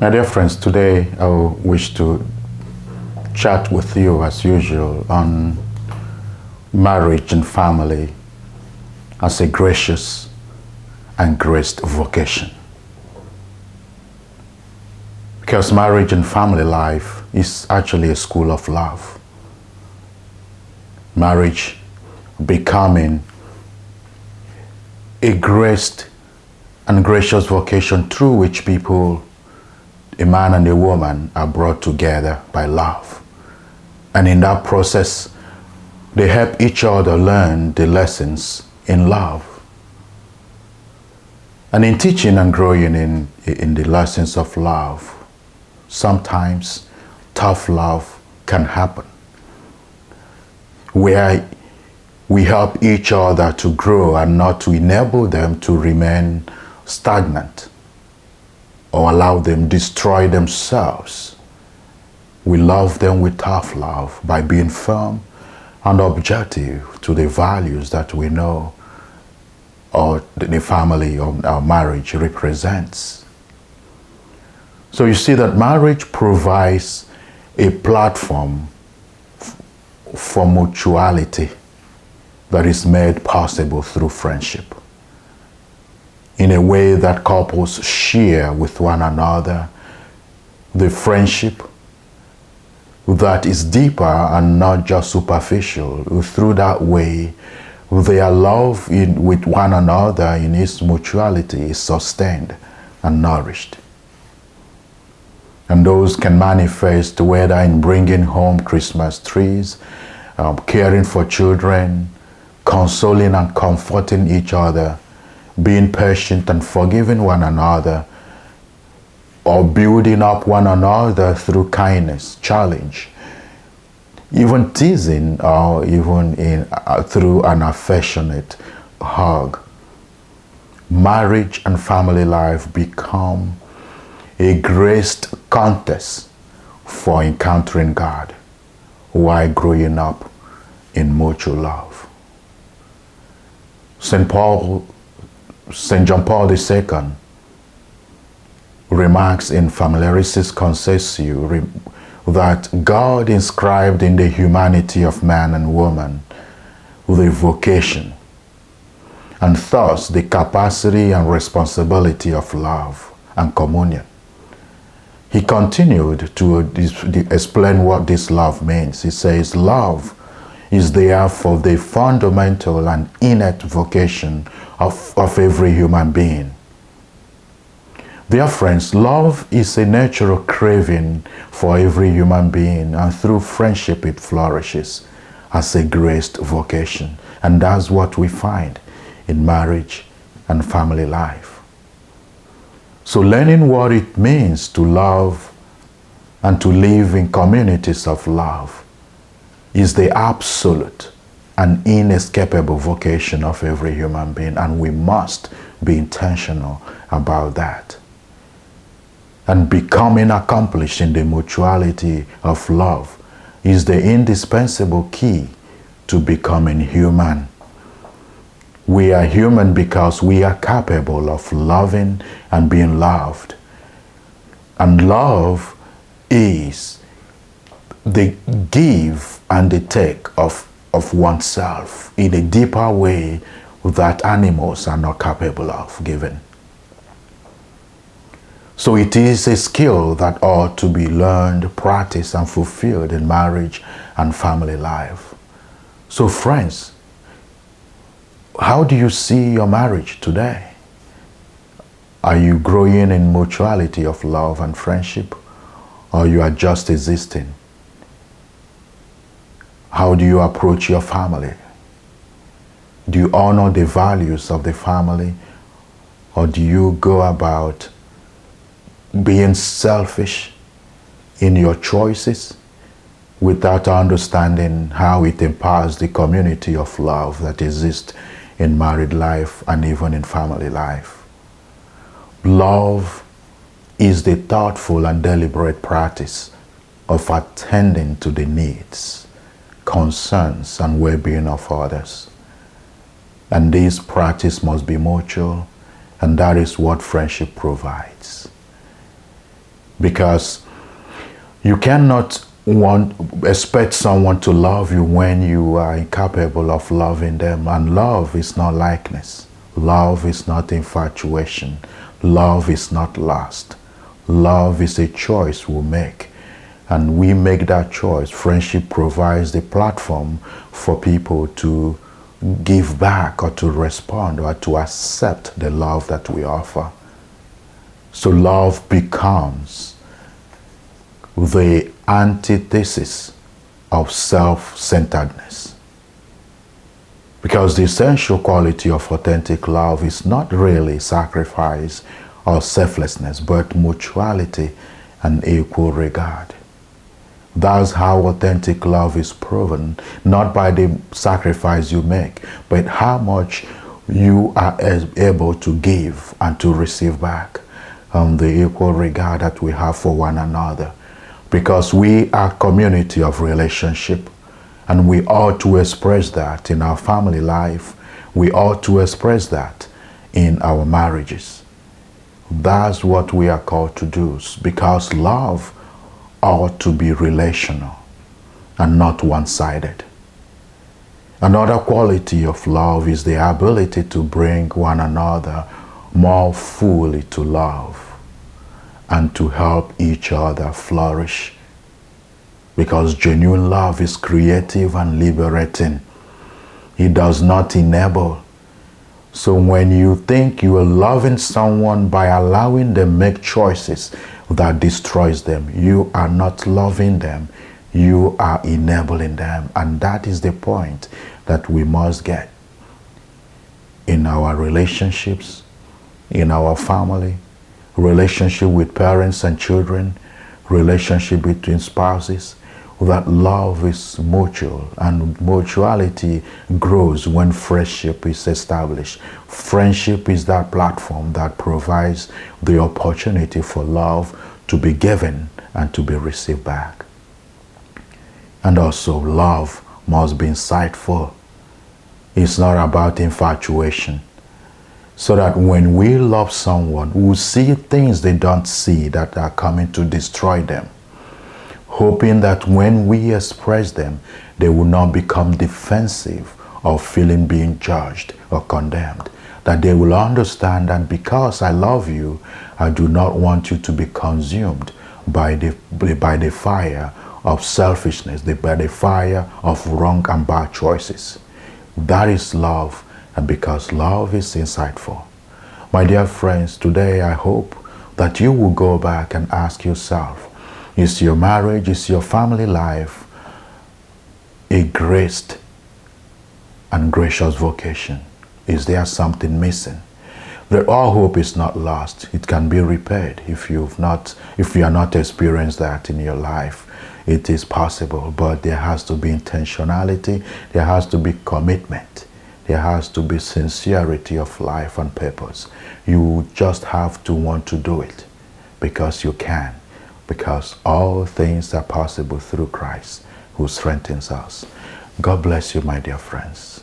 My dear friends, today I wish to chat with you as usual on marriage and family as a gracious and graced vocation. Because marriage and family life is actually a school of love. Marriage becoming a graced and gracious vocation through which people, a man and a woman, are brought together by love. And in that process, they help each other learn the lessons in love. And in teaching and growing in the lessons of love, sometimes tough love can happen, where we help each other to grow and not to enable them to remain stagnant or allow them destroy themselves. We love them with tough love by being firm and objective to the values that we know or the family or our marriage represents. So you see that marriage provides a platform for mutuality that is made possible through friendship, in a way that couples share with one another the friendship that is deeper and not just superficial. Through that way, their love with one another in its mutuality is sustained and nourished. And those can manifest whether in bringing home Christmas trees, caring for children, consoling and comforting each other, being patient and forgiving one another, or building up one another through kindness, challenge, even teasing, or even through an affectionate hug. Marriage and family life become a graced contest for encountering God while growing up in mutual love. St. John Paul II remarks in Familiaris Conceptio that God inscribed in the humanity of man and woman the vocation, and thus the capacity and responsibility of love and communion. He continued to explain what this love means. He says, love is therefore the fundamental and innate vocation of every human being. Dear friends, love is a natural craving for every human being, and through friendship it flourishes as a graced vocation. And that's what we find in marriage and family life. So learning what it means to love and to live in communities of love is the absolute and inescapable vocation of every human being, and we must be intentional about that. And becoming accomplished in the mutuality of love is the indispensable key to becoming human. We are human because we are capable of loving and being loved. And love is the give and the take of oneself in a deeper way that animals are not capable of giving. So it is a skill that ought to be learned, practiced, and fulfilled in marriage and family life. So friends, how do you see your marriage today? Are you growing in mutuality of love and friendship, or you are just existing? How do you approach your family? Do you honor the values of the family, or do you go about being selfish in your choices without understanding how it empowers the community of love that exists in married life and even in family life? Love is the thoughtful and deliberate practice of attending to the needs, concerns, and well-being of others. And this practice must be mutual, and that is what friendship provides. Because you cannot expect someone to love you when you are incapable of loving them. And love is not likeness. Love is not infatuation. Love is not lust. Love is a choice we make. And we make that choice. Friendship provides the platform for people to give back or to respond or to accept the love that we offer. So love becomes the antithesis of self-centeredness. Because the essential quality of authentic love is not really sacrifice or selflessness, but mutuality and equal regard. That's how authentic love is proven, not by the sacrifice you make, but how much you are able to give and to receive back, the equal regard that we have for one another. Because we are a community of relationship, and we ought to express that in our family life. We ought to express that in our marriages. That's what we are called to do, because love ought to be relational and not one-sided. Another quality of love is the ability to bring one another more fully to love and to help each other flourish. Because genuine love is creative and liberating. It does not enable. So when you think you are loving someone by allowing them make choices that destroys them, you are not loving them, you are enabling them. And that is the point that we must get in our relationships, in our family, relationship with parents and children, relationship between spouses, that love is mutual, and mutuality grows when friendship is established. Friendship is that platform that provides the opportunity for love to be given and to be received back. And also, love must be insightful. It's not about infatuation. So that when we love someone, we see things they don't see that are coming to destroy them. Hoping that when we express them, they will not become defensive or feeling being judged or condemned. That they will understand that because I love you, I do not want you to be consumed by the fire of selfishness, by the fire of wrong and bad choices. That is love. And because love is insightful. My dear friends, today I hope that you will go back and ask yourself, is your marriage, is your family life a graced and gracious vocation? Is there something missing? All hope is not lost. It can be repaired. If you are not experienced that in your life, it is possible, but there has to be intentionality, there has to be commitment. There has to be sincerity of life and purpose. You just have to want to do it because you can. Because all things are possible through Christ who strengthens us. God bless you, my dear friends.